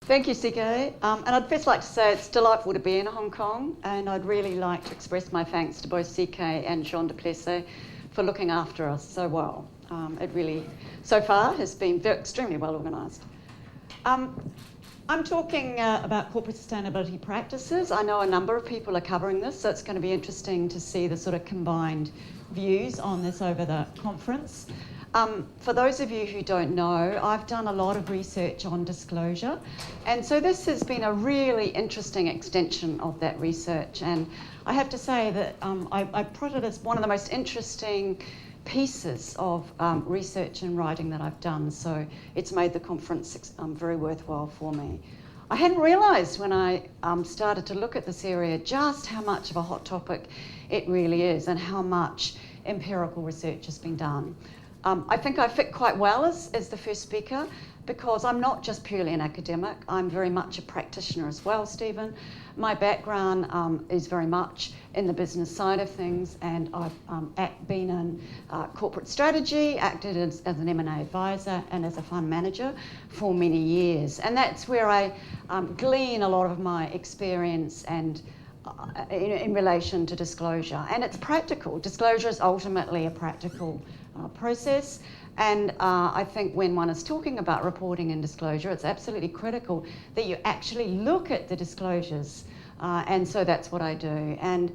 Thank you, CK. And I'd first like to say it's delightful to be in Hong Kong, and I'd really like to express my thanks to both CK and Jean du Plessis for looking after us so well. It really, so far, has been extremely well organised. I'm talking about corporate sustainability practices. I know a number of people are covering this, so it's going to be interesting to see the sort of combined views on this over the conference. For those of you who don't know, I've done a lot of research on disclosure, and so this has been a really interesting extension of that research. And I have to say that I put it as one of the most interesting pieces of research and writing that I've done, so it's made the conference very worthwhile for me. I hadn't realised when I started to look at this area just how much of a hot topic it really is and how much empirical research has been done. I think I fit quite well as the first speaker because I'm not just purely an academic, I'm very much a practitioner as well, Stephen. My background is very much in the business side of things, and I've been in corporate strategy, acted as an M&A advisor and as a fund manager for many years. And that's where I glean a lot of my experience and in relation to disclosure. And it's practical. Disclosure is ultimately a practical process, and I think when one is talking about reporting and disclosure, it's absolutely critical that you actually look at the disclosures, and so that's what I do. And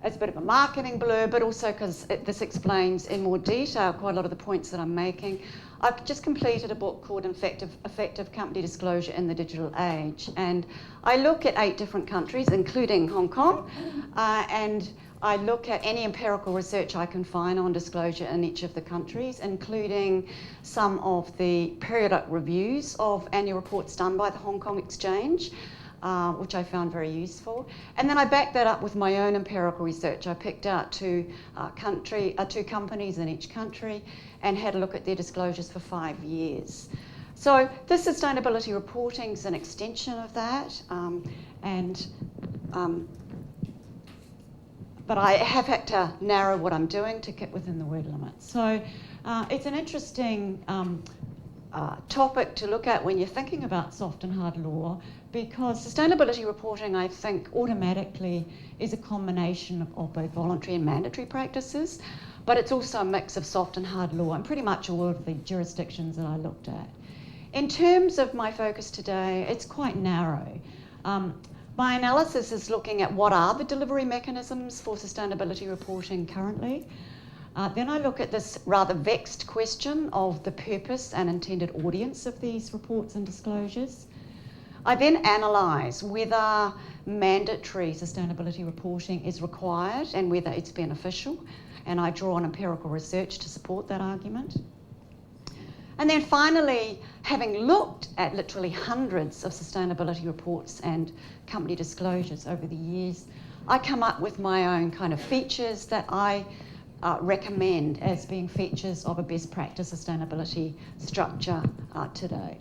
it's a bit of a marketing blur, but also because this explains in more detail quite a lot of the points that I'm making. I've just completed a book called Effective Company Disclosure in the Digital Age, and I look at 8 different countries, including Hong Kong, and I look at any empirical research I can find on disclosure in each of the countries, including some of the periodic reviews of annual reports done by the Hong Kong Exchange, which I found very useful. And then I backed that up with my own empirical research. I picked out two companies in each country and had a look at their disclosures for 5 years. So this sustainability reporting is an extension of that, but I have had to narrow what I'm doing to keep within the word limit. So it's an interesting topic to look at when you're thinking about soft and hard law, because sustainability reporting, I think, automatically is a combination of both voluntary and mandatory practices, but it's also a mix of soft and hard law in pretty much all of the jurisdictions that I looked at. In terms of my focus today, it's quite narrow. My analysis is looking at what are the delivery mechanisms for sustainability reporting currently. Then I look at this rather vexed question of the purpose and intended audience of these reports and disclosures. I then analyse whether mandatory sustainability reporting is required and whether it's beneficial, and I draw on empirical research to support that argument. And then finally, having looked at literally hundreds of sustainability reports and company disclosures over the years, I come up with my own kind of features that I recommend as being features of a best practice sustainability structure today.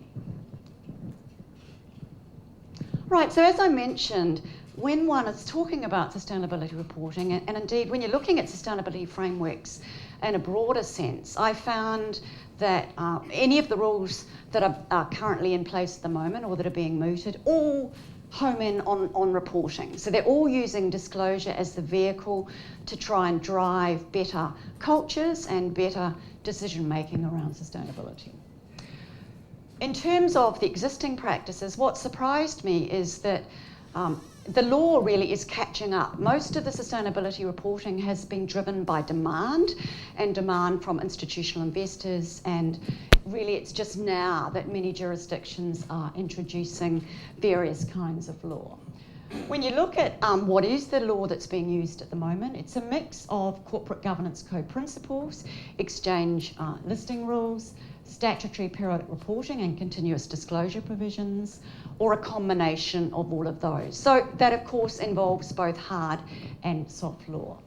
Right, so as I mentioned, when one is talking about sustainability reporting, and indeed when you're looking at sustainability frameworks in a broader sense, I found that any of the rules that are currently in place at the moment or that are being mooted all home in on reporting. So they're all using disclosure as the vehicle to try and drive better cultures and better decision making around sustainability. In terms of the existing practices, what surprised me is that the law really is catching up. Most of the sustainability reporting has been driven by demand and demand from institutional investors, and really it's just now that many jurisdictions are introducing various kinds of law. When you look at what is the law that's being used at the moment, it's a mix of corporate governance code principles, exchange listing rules, statutory periodic reporting and continuous disclosure provisions, or a combination of all of those. So that of course involves both hard and soft law.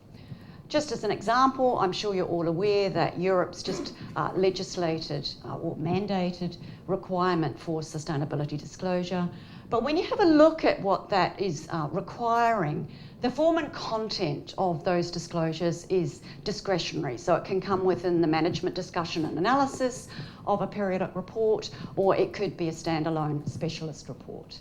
Just as an example, I'm sure you're all aware that Europe's just legislated or mandated requirement for sustainability disclosure. But when you have a look at what that is requiring, the form and content of those disclosures is discretionary. So it can come within the management discussion and analysis of a periodic report, or it could be a standalone specialist report.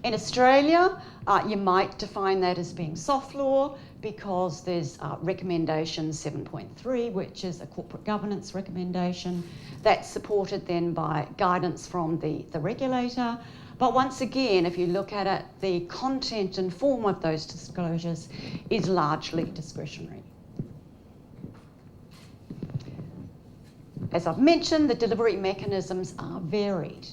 In Australia, you might define that as being soft law because there's recommendation 7.3, which is a corporate governance recommendation. That's supported then by guidance from the regulator. But once again, if you look at it, the content and form of those disclosures is largely discretionary. As I've mentioned, the delivery mechanisms are varied.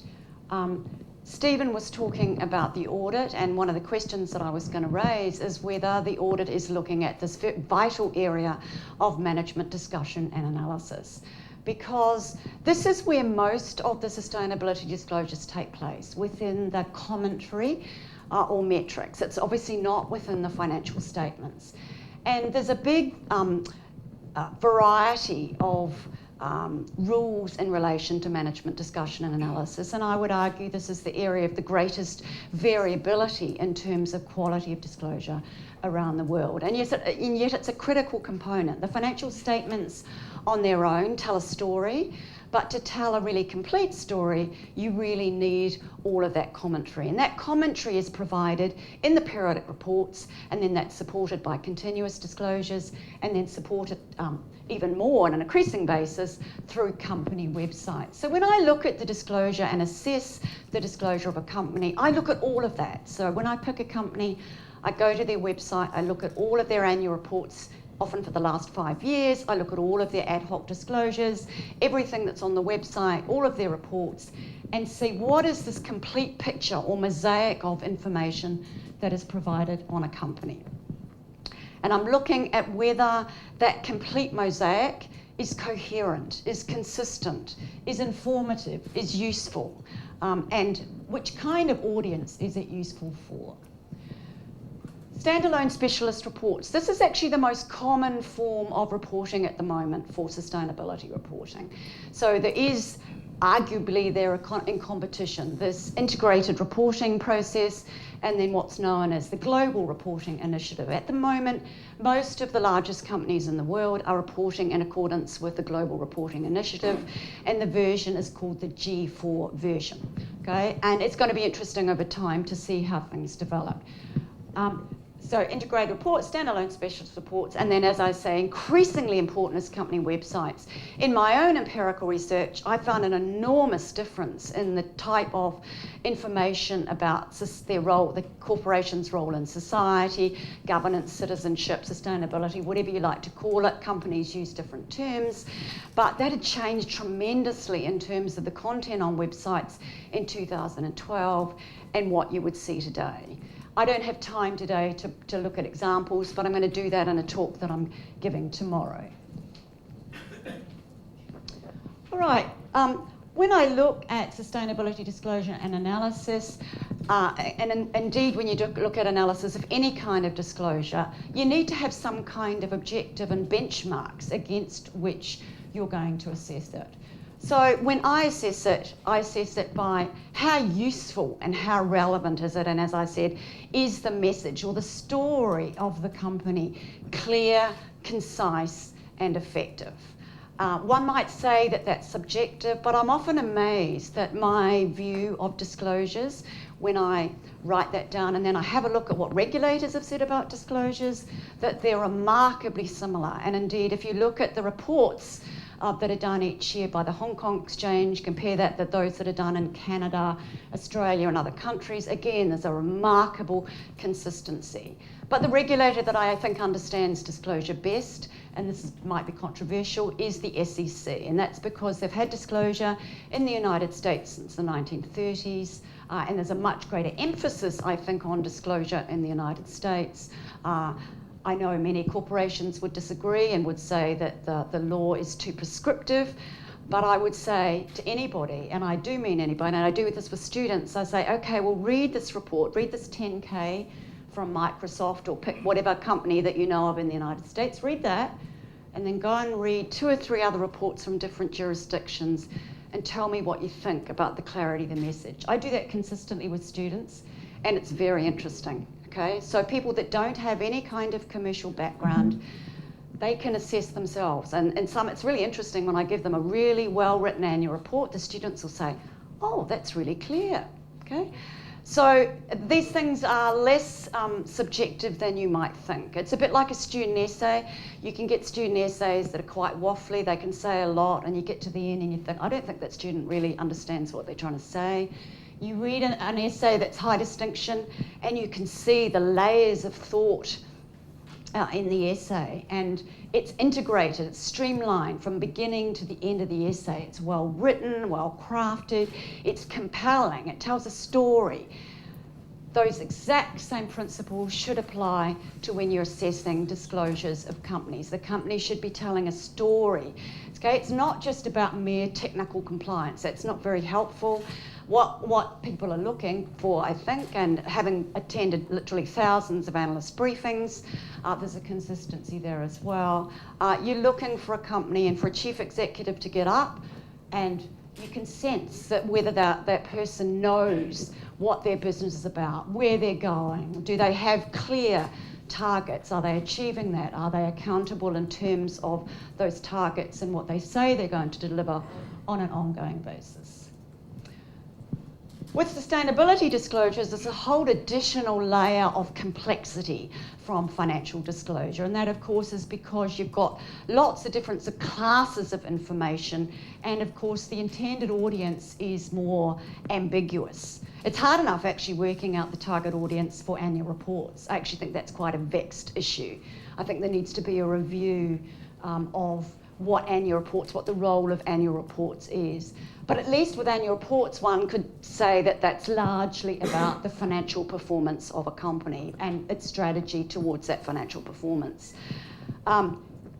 Stephen was talking about the audit, and one of the questions that I was going to raise is whether the audit is looking at this vital area of management discussion and analysis, because this is where most of the sustainability disclosures take place, within the commentary or metrics. It's obviously not within the financial statements. And there's a big variety of rules in relation to management discussion and analysis, and I would argue this is the area of the greatest variability in terms of quality of disclosure around the world. And yet it's a critical component. The financial statements on their own tell a story, but to tell a really complete story, you really need all of that commentary. And that commentary is provided in the periodic reports, and then that's supported by continuous disclosures, and then supported even more on an increasing basis through company websites. So when I look at the disclosure and assess the disclosure of a company, I look at all of that. So when I pick a company, I go to their website, I look at all of their annual reports, often for the last 5 years. I look at all of their ad hoc disclosures, everything that's on the website, all of their reports, and see what is this complete picture or mosaic of information that is provided on a company. And I'm looking at whether that complete mosaic is coherent, is consistent, is informative, is useful, and which kind of audience is it useful for. Standalone specialist reports. This is actually the most common form of reporting at the moment for sustainability reporting. So there is, arguably, they're in competition, this integrated reporting process and then what's known as the Global Reporting Initiative. At the moment, most of the largest companies in the world are reporting in accordance with the Global Reporting Initiative, and the version is called the G4 version, okay? And it's going to be interesting over time to see how things develop. So integrated reports, standalone specialist reports, and then, as I say, increasingly important is company websites. In my own empirical research, I found an enormous difference in the type of information about their role, the corporation's role in society, governance, citizenship, sustainability, whatever you like to call it. Companies use different terms, but that had changed tremendously in terms of the content on websites in 2012 and what you would see today. I don't have time today to look at examples, but I'm going to do that in a talk that I'm giving tomorrow. All right, when I look at sustainability disclosure and analysis, and indeed when you look at analysis of any kind of disclosure, you need to have some kind of objective and benchmarks against which you're going to assess it. So when I assess it by how useful and how relevant is it, and as I said, is the message or the story of the company clear, concise, and effective. One might say that that's subjective, but I'm often amazed that my view of disclosures, when I write that down and then I have a look at what regulators have said about disclosures, that they're remarkably similar. And indeed, if you look at the reports that are done each year by the Hong Kong Exchange, compare that to those that are done in Canada, Australia and other countries, again, there's a remarkable consistency. But the regulator that I think understands disclosure best, and this might be controversial, is the SEC. And that's because they've had disclosure in the United States since the 1930s, and there's a much greater emphasis, I think, on disclosure in the United States. I know many corporations would disagree and would say that the law is too prescriptive, but I would say to anybody, and I do mean anybody, and I do this with students, I say, okay, well, read this report, read this 10K from Microsoft or pick whatever company that you know of in the United States, read that, and then go and read 2 or 3 other reports from different jurisdictions and tell me what you think about the clarity of the message. I do that consistently with students, and it's very interesting, okay? So people that don't have any kind of commercial background, they can assess themselves. And some, it's really interesting when I give them a really well-written annual report, the students will say, oh, that's really clear, okay? So these things are less subjective than you might think. It's a bit like a student essay. You can get student essays that are quite waffly, they can say a lot, and you get to the end and you think, I don't think that student really understands what they're trying to say. You read an essay that's high distinction, and you can see the layers of thought in the essay, and it's integrated, it's streamlined from beginning to the end of the essay. It's well written, well crafted, it's compelling, it tells a story. Those exact same principles should apply to when you're assessing disclosures of companies. The company should be telling a story. Okay? It's not just about mere technical compliance. That's not very helpful. What people are looking for, I think, and having attended literally thousands of analyst briefings, there's a consistency there as well. You're looking for a company and for a chief executive to get up, and you can sense that whether that person knows what their business is about, where they're going, do they have clear targets, are they achieving that, are they accountable in terms of those targets and what they say they're going to deliver on an ongoing basis. With sustainability disclosures, there's a whole additional layer of complexity from financial disclosure, and that of course is because you've got lots of different classes of information, and of course the intended audience is more ambiguous. It's hard enough actually working out the target audience for annual reports. I actually think that's quite a vexed issue. I think there needs to be a review of what the role of annual reports is. But at least with annual reports, one could say that that's largely about the financial performance of a company and its strategy towards that financial performance.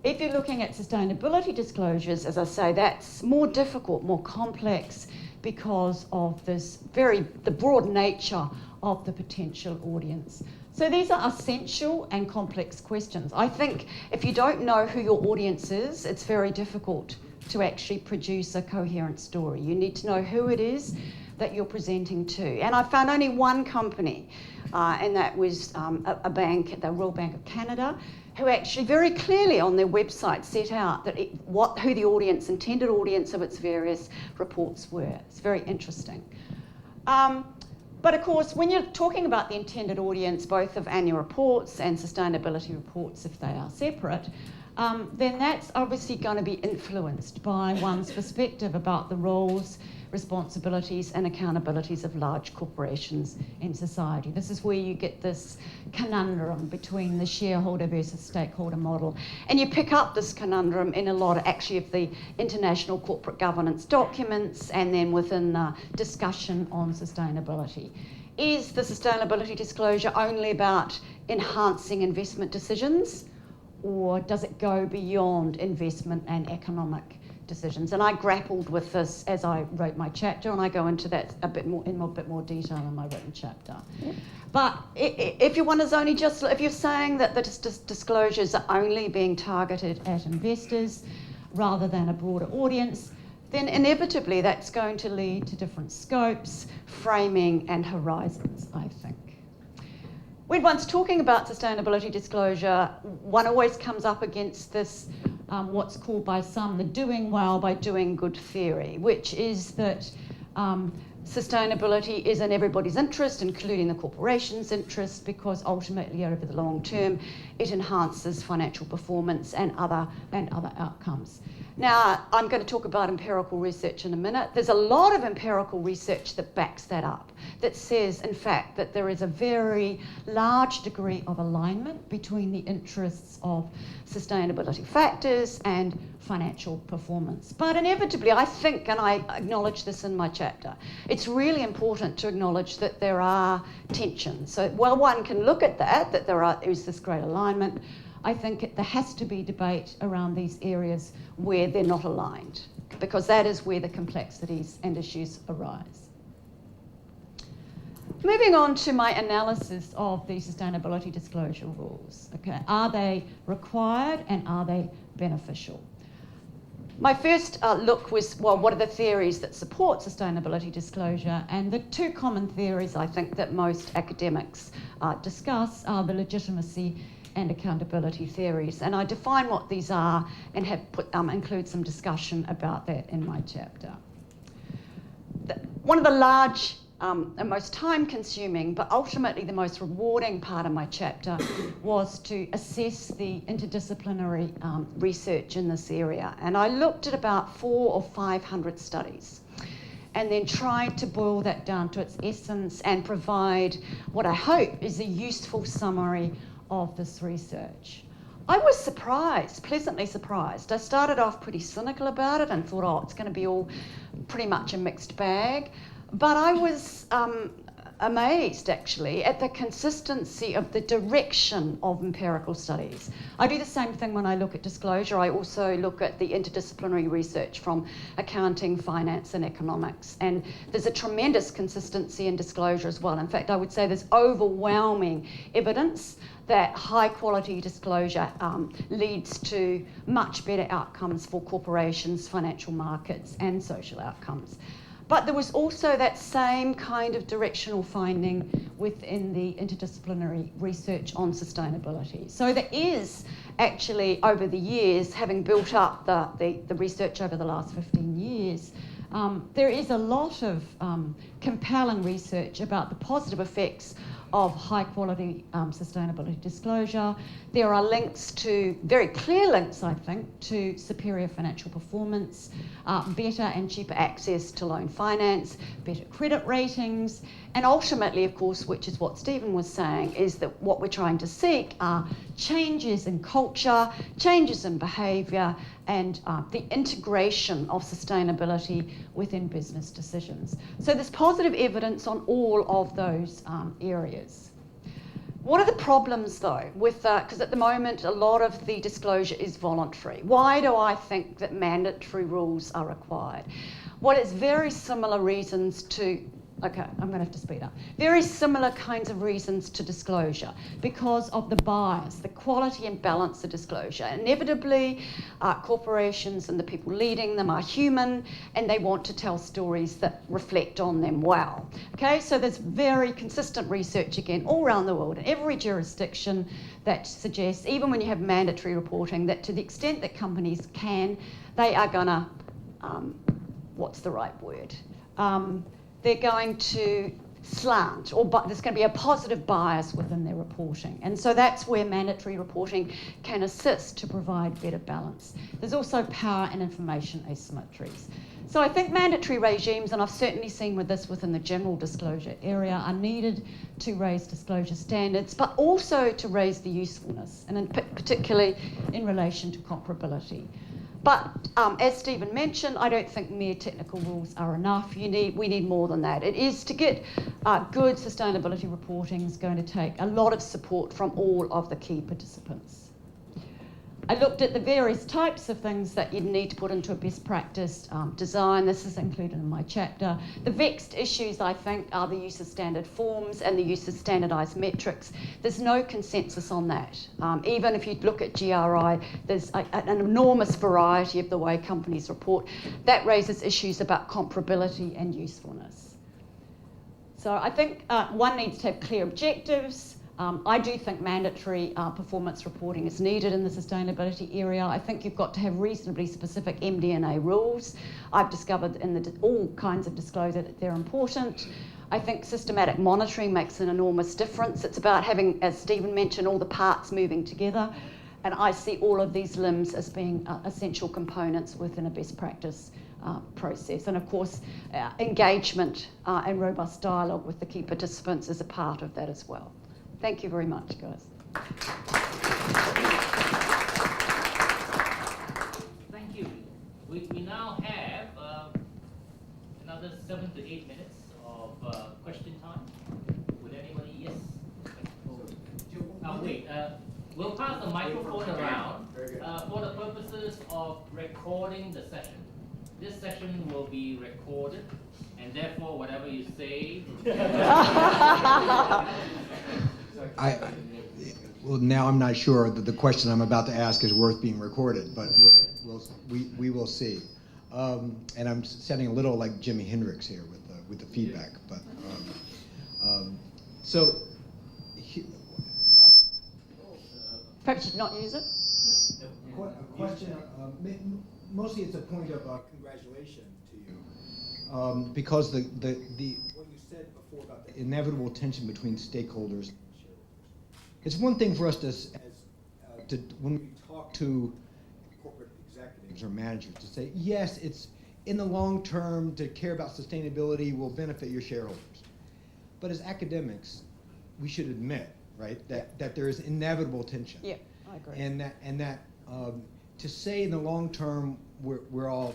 If you're looking at sustainability disclosures, as I say, that's more difficult, more complex, because of the broad nature of the potential audience. So these are essential and complex questions. I think if you don't know who your audience is, it's very difficult to actually produce a coherent story. You need to know who it is that you're presenting to. And I found only one company, and that was a bank, the Royal Bank of Canada, who actually very clearly on their website set out that who the intended audience of its various reports were. It's very interesting. But of course, when you're talking about the intended audience, both of annual reports and sustainability reports, if they are separate, then that's obviously going to be influenced by one's perspective about the roles, responsibilities and accountabilities of large corporations in society. This is where you get this conundrum between the shareholder versus stakeholder model. And you pick up this conundrum in a lot of the international corporate governance documents, and then within the discussion on sustainability. Is the sustainability disclosure only about enhancing investment decisions, or does it go beyond investment and economic decisions? And I grappled with this as I wrote my chapter, and I go into that a bit more detail in my written chapter. Yep. But if you're saying that the disclosures are only being targeted at investors rather than a broader audience, then inevitably that's going to lead to different scopes, framing and horizons, I think. When one's talking about sustainability disclosure, one always comes up against this, what's called by some the doing well by doing good theory, which is that sustainability is in everybody's interest, including the corporation's interest, because ultimately over the long term it enhances financial performance and other outcomes. Now, I'm going to talk about empirical research in a minute. There's a lot of empirical research that backs that up, that says, in fact, that there is a very large degree of alignment between the interests of sustainability factors and financial performance. But inevitably, I think, and I acknowledge this in my chapter, it's really important to acknowledge that there are tensions. So while one can look at that there is this great alignment, I think there has to be debate around these areas where they're not aligned, because that is where the complexities and issues arise. Moving on to my analysis of the sustainability disclosure rules. Okay, are they required and are they beneficial? My first look was, well, what are the theories that support sustainability disclosure? And the two common theories I think that most academics discuss are the legitimacy and accountability theories. And I define what these are and have include some discussion about that in my chapter. One of the large and most time-consuming, but ultimately the most rewarding part of my chapter was to assess the interdisciplinary research in this area. And I looked at about 400 or 500 studies and then tried to boil that down to its essence and provide what I hope is a useful summary of this research. I was surprised, pleasantly surprised. I started off pretty cynical about it and thought, oh, it's going to be all pretty much a mixed bag. But I was amazed, actually, at the consistency of the direction of empirical studies. I do the same thing when I look at disclosure. I also look at the interdisciplinary research from accounting, finance, and economics. And there's a tremendous consistency in disclosure as well. In fact, I would say there's overwhelming evidence that high quality disclosure leads to much better outcomes for corporations, financial markets, and social outcomes. But there was also that same kind of directional finding within the interdisciplinary research on sustainability. So there is actually, over the years, having built up the research over the last 15 years, there is a lot of compelling research about the positive effects of high quality sustainability disclosure. There are links to, very clear links I think, to superior financial performance, better and cheaper access to loan finance, better credit ratings, and ultimately, of course, which is what Stephen was saying, is that what we're trying to seek are changes in culture, changes in behaviour, and the integration of sustainability within business decisions. So there's positive evidence on all of those areas. What are the problems though with, because at the moment a lot of the disclosure is voluntary. Why do I think that mandatory rules are required? Well, it's very similar reasons to, okay, I'm going to have to speed up. Very similar kinds of reasons to disclosure because of the bias, the quality and balance of disclosure. Inevitably, corporations and the people leading them are human and they want to tell stories that reflect on them well. Okay, so there's very consistent research again all around the world in every jurisdiction that suggests, even when you have mandatory reporting, that to the extent that companies can, they are going to, what's the right word? They're going to slant, or there's going to be a positive bias within their reporting. And so that's where mandatory reporting can assist to provide better balance. There's also power and information asymmetries. So I think mandatory regimes, and I've certainly seen with this within the general disclosure area, are needed to raise disclosure standards, but also to raise the usefulness, and particularly in relation to comparability. But as Stephen mentioned, I don't think mere technical rules are enough. We need more than that. It is to get good sustainability reporting is going to take a lot of support from all of the key participants. I looked at the various types of things that you'd need to put into a best practice design. This is included in my chapter. The vexed issues, I think, are the use of standard forms and the use of standardised metrics. There's no consensus on that. Even if you look at GRI, there's an enormous variety of the way companies report. That raises issues about comparability and usefulness. So I think one needs to have clear objectives. I do think mandatory performance reporting is needed in the sustainability area. I think you've got to have reasonably specific MD&A rules. I've discovered in all kinds of disclosure that they're important. I think systematic monitoring makes an enormous difference. It's about having, as Stephen mentioned, all the parts moving together. And I see all of these limbs as being essential components within a best practice process. And of course, engagement and robust dialogue with the key participants is a part of that as well. Thank you very much, guys. Thank you. We now have another 7 to 8 minutes of question time. Would anybody? Yes. Wait. We'll pass the microphone around for the purposes of recording the session. This session will be recorded, and therefore, whatever you say. Well, now I'm not sure that the question I'm about to ask is worth being recorded, but we'll we will see. And I'm sounding a little like Jimi Hendrix here with the feedback, but so. Perhaps you should not use it. A question. Mostly, it's a point of congratulation to you, because the what you said before about the inevitable tension between stakeholders and shareholders. It's one thing for us to when we talk to corporate executives or managers to say, yes, it's in the long term to care about sustainability will benefit your shareholders, but as academics, we should admit, right, that there is inevitable tension. Yeah, I agree. And that to say in the long term we're all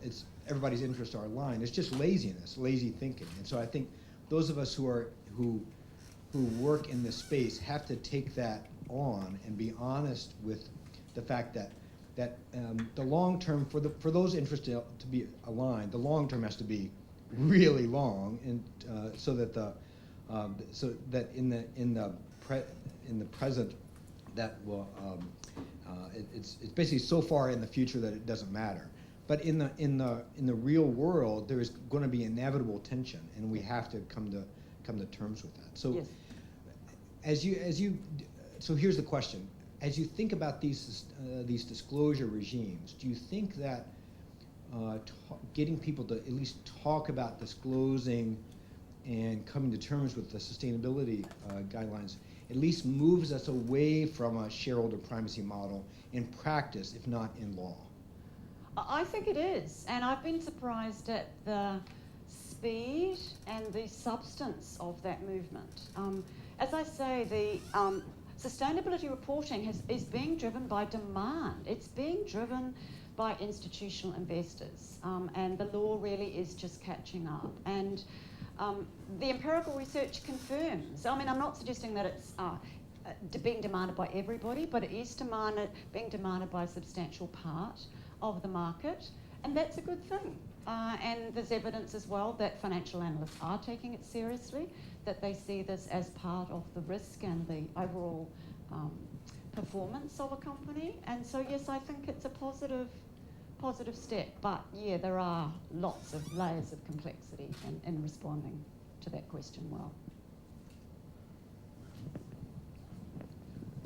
it's everybody's interests are aligned. It's just laziness, lazy thinking. And so I think those of us who work in this space have to take that on and be honest with the fact that the long term for those interests to be aligned, the long term has to be really long, and so that in the present that will it's basically so far in the future that it doesn't matter. But in the real world, there is going to be inevitable tension, and we have to come to terms with that. So, yes. So here's the question: as you think about these disclosure regimes, do you think that getting people to at least talk about disclosing and coming to terms with the sustainability guidelines at least moves us away from a shareholder primacy model in practice, if not in law? I think it is, and I've been surprised at the speed and the substance of that movement. As I say, the sustainability reporting is being driven by demand. It's being driven by institutional investors, and the law really is just catching up. And the empirical research confirms. I mean, I'm not suggesting that it's being demanded by everybody, but it is being demanded by a substantial part of the market, and that's a good thing. And there's evidence as well that financial analysts are taking it seriously, that they see this as part of the risk and the overall performance of a company. And so, yes, I think it's a positive step, but yeah, there are lots of layers of complexity in responding to that question well.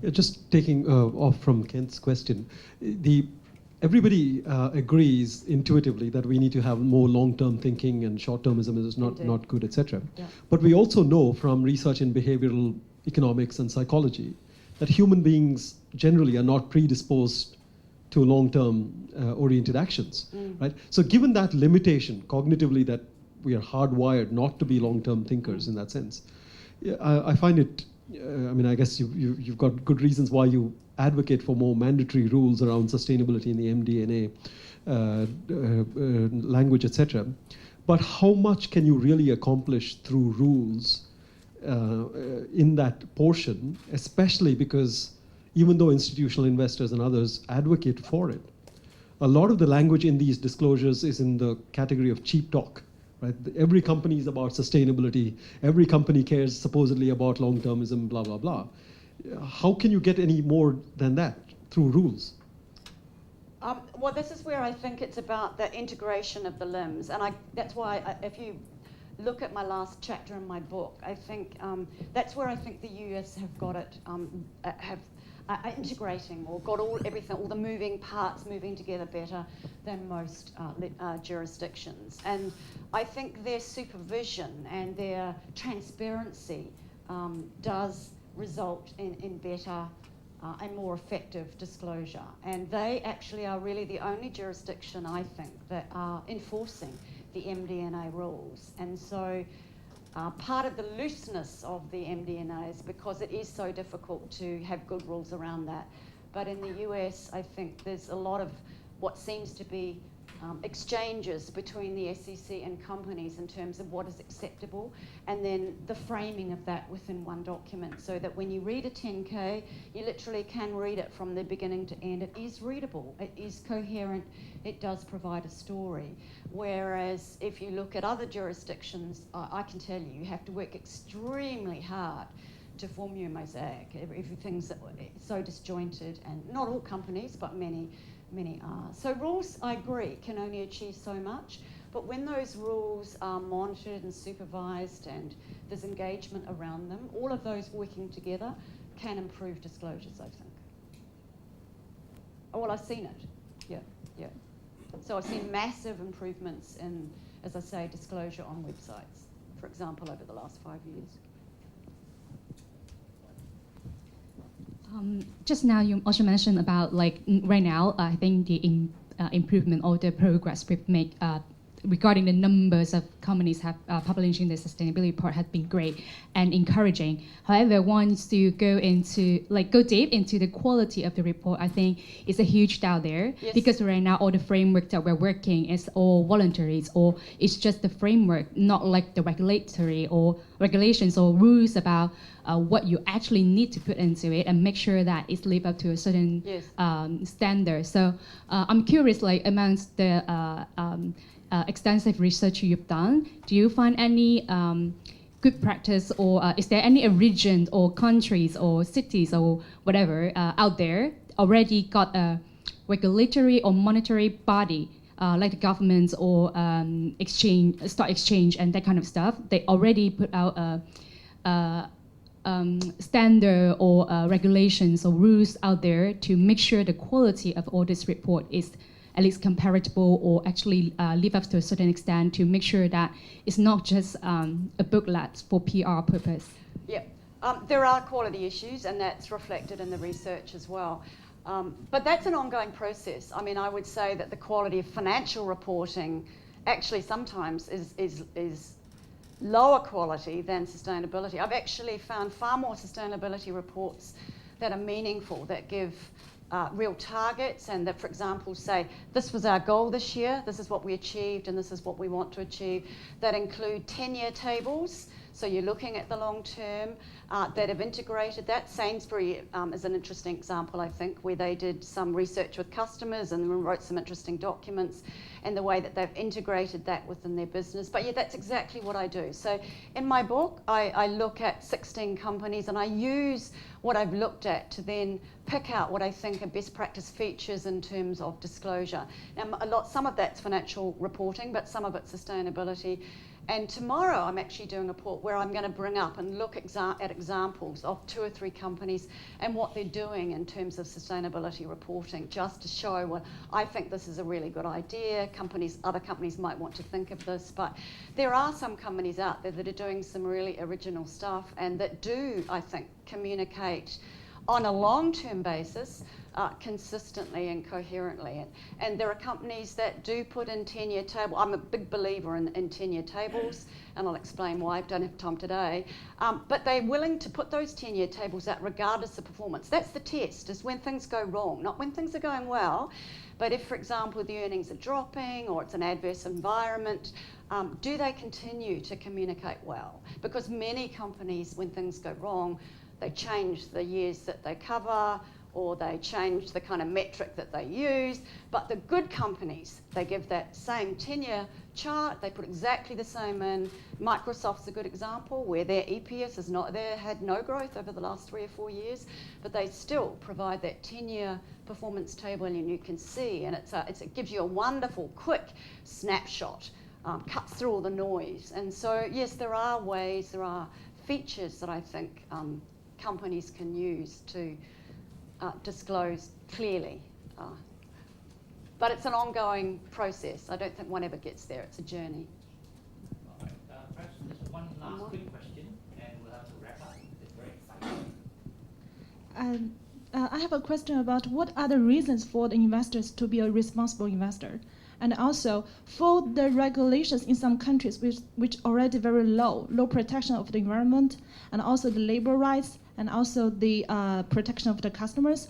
Yeah, just taking off from Kent's question, everybody agrees intuitively that we need to have more long-term thinking and short-termism is not good, etc. Yeah. But we also know from research in behavioral economics and psychology that human beings generally are not predisposed to long-term oriented actions, right? So given that limitation cognitively, that we are hardwired not to be long-term thinkers in that sense, I find it, I mean, I guess you've got good reasons why you advocate for more mandatory rules around sustainability in the MD&A language, etc. But how much can you really accomplish through rules in that portion, especially because even though institutional investors and others advocate for it, a lot of the language in these disclosures is in the category of cheap talk, right? Every company is about sustainability. Every company cares supposedly about long-termism, blah, blah, blah. How can you get any more than that through rules? Well, this is where I think it's about the integration of the limbs, and that's why if you look at my last chapter in my book, I think that's where I think the US have got it, integrating or got all the moving parts moving together better than most jurisdictions. And I think their supervision and their transparency does result in better and more effective disclosure. And they actually are really the only jurisdiction, I think, that are enforcing the MD&A rules. And so part of the looseness of the MD&A is because it is so difficult to have good rules around that. But in the US, I think there's a lot of what seems to be exchanges between the SEC and companies in terms of what is acceptable, and then the framing of that within one document, so that when you read a 10K, you literally can read it from the beginning to end. It is readable, it is coherent, it does provide a story. Whereas if you look at other jurisdictions, I can tell you have to work extremely hard to form your mosaic. Everything's so disjointed, and not all companies, but many many are. So rules, I agree, can only achieve so much, but when those rules are monitored and supervised and there's engagement around them, all of those working together can improve disclosures, I think. Oh, well, I've seen it, yeah. So I've seen massive improvements in, as I say, disclosure on websites, for example, over the last 5 years. Just now you also mentioned about right now, I think the improvement or the progress we've made regarding the numbers of companies have publishing the sustainability report has been great and encouraging. However, once you go deep into the quality of the report, I think it's a huge doubt there. Yes. Because right now all the framework that we're working is all voluntary, or it's just the framework, not like the regulatory or regulations or rules about what you actually need to put into it and make sure that it's live up to a certain Yes. standard. So I'm curious, amongst the extensive research you've done, do you find any good practice, or is there any region or countries or cities or whatever out there already got a regulatory or monetary body like the governments or stock exchange and that kind of stuff? They already put out a standard or regulations or rules out there to make sure the quality of all this report is at least comparable or actually live up to a certain extent, to make sure that it's not just a booklet for PR purpose. Yeah, there are quality issues, and that's reflected in the research as well. But that's an ongoing process. I mean, I would say that the quality of financial reporting actually sometimes is lower quality than sustainability. I've actually found far more sustainability reports that are meaningful, that give real targets, and that, for example, say, this was our goal this year, this is what we achieved, and this is what we want to achieve, that include 10-year tables, so you're looking at the long term, that have integrated that. Sainsbury is an interesting example, I think, where they did some research with customers and wrote some interesting documents, and the way that they've integrated that within their business. But yeah, that's exactly what I do. So in my book, I look at 16 companies, and I use what I've looked at to then pick out what I think are best practice features in terms of disclosure. Now, some of that's financial reporting, but some of it's sustainability. And tomorrow I'm actually doing a report where I'm going to bring up and look at examples of 2 or 3 companies and what they're doing in terms of sustainability reporting, just to show what I think this is a really good idea. Other companies might want to think of this, but there are some companies out there that are doing some really original stuff and that do, I think, communicate on a long-term basis consistently and coherently. And there are companies that do put in 10-year tables. I'm a big believer in 10-year tables, and I'll explain why. I don't have time today. But they're willing to put those 10-year tables out regardless of performance. That's the test, is when things go wrong, not when things are going well. But if, for example, the earnings are dropping or it's an adverse environment, do they continue to communicate well? Because many companies, when things go wrong, they change the years that they cover, or they change the kind of metric that they use. But the good companies, they give that same 10-year chart, they put exactly the same in. Microsoft's a good example, where their EPS they had no growth over the last 3 or 4 years, but they still provide that 10-year performance table, and you can see, and it gives you a wonderful, quick snapshot, cuts through all the noise. And so, yes, there are ways, there are features that I think companies can use to disclose clearly. But it's an ongoing process. I don't think one ever gets there. It's a journey. All right. Perhaps just one last quick question, and we'll have to wrap up. It's very exciting. I have a question about what are the reasons for the investors to be a responsible investor? And also, for the regulations in some countries which already very low protection of the environment, and also the labor rights, and also the protection of the customers.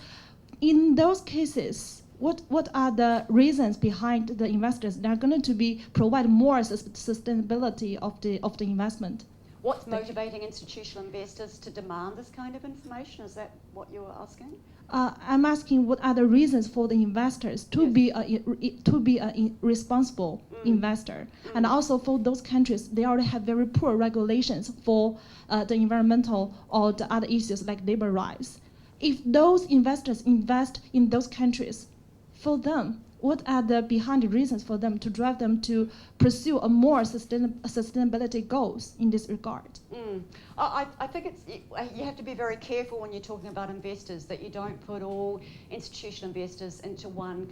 In those cases, what are the reasons behind the investors that are going to provide more sustainability of the investment? What's motivating institutional investors to demand this kind of information? Is that what you were asking? I'm asking what are the reasons for the investors to be a responsible investor, and also for those countries they already have very poor regulations for the environmental or the other issues like labor rights. If those investors invest in those countries for them, what are the behind the reasons for them to drive them to pursue a more sustainability goals in this regard? I think you have to be very careful when you're talking about investors that you don't put all institutional investors into one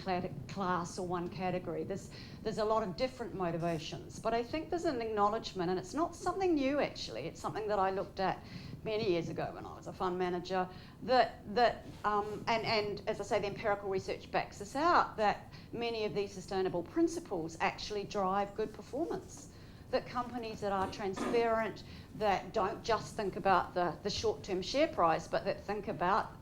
class or one category. There's a lot of different motivations, but I think there's an acknowledgement, and it's not something new actually. It's something that I looked at many years ago when I was a fund manager. And as I say, the empirical research backs this out, that many of these sustainable principles actually drive good performance. That companies that are transparent, that don't just think about the short-term share price, but that think about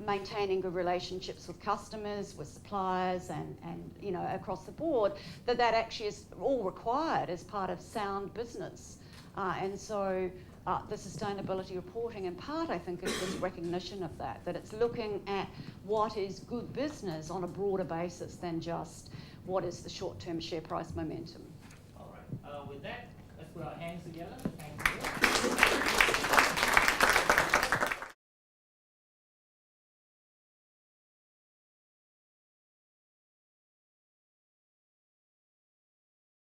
maintaining good relationships with customers, with suppliers, and you know, across the board, that actually is all required as part of sound business. And so the sustainability reporting, in part, I think, is this recognition of that it's looking at what is good business on a broader basis than just what is the short-term share price momentum. All right. With that, let's put our hands together.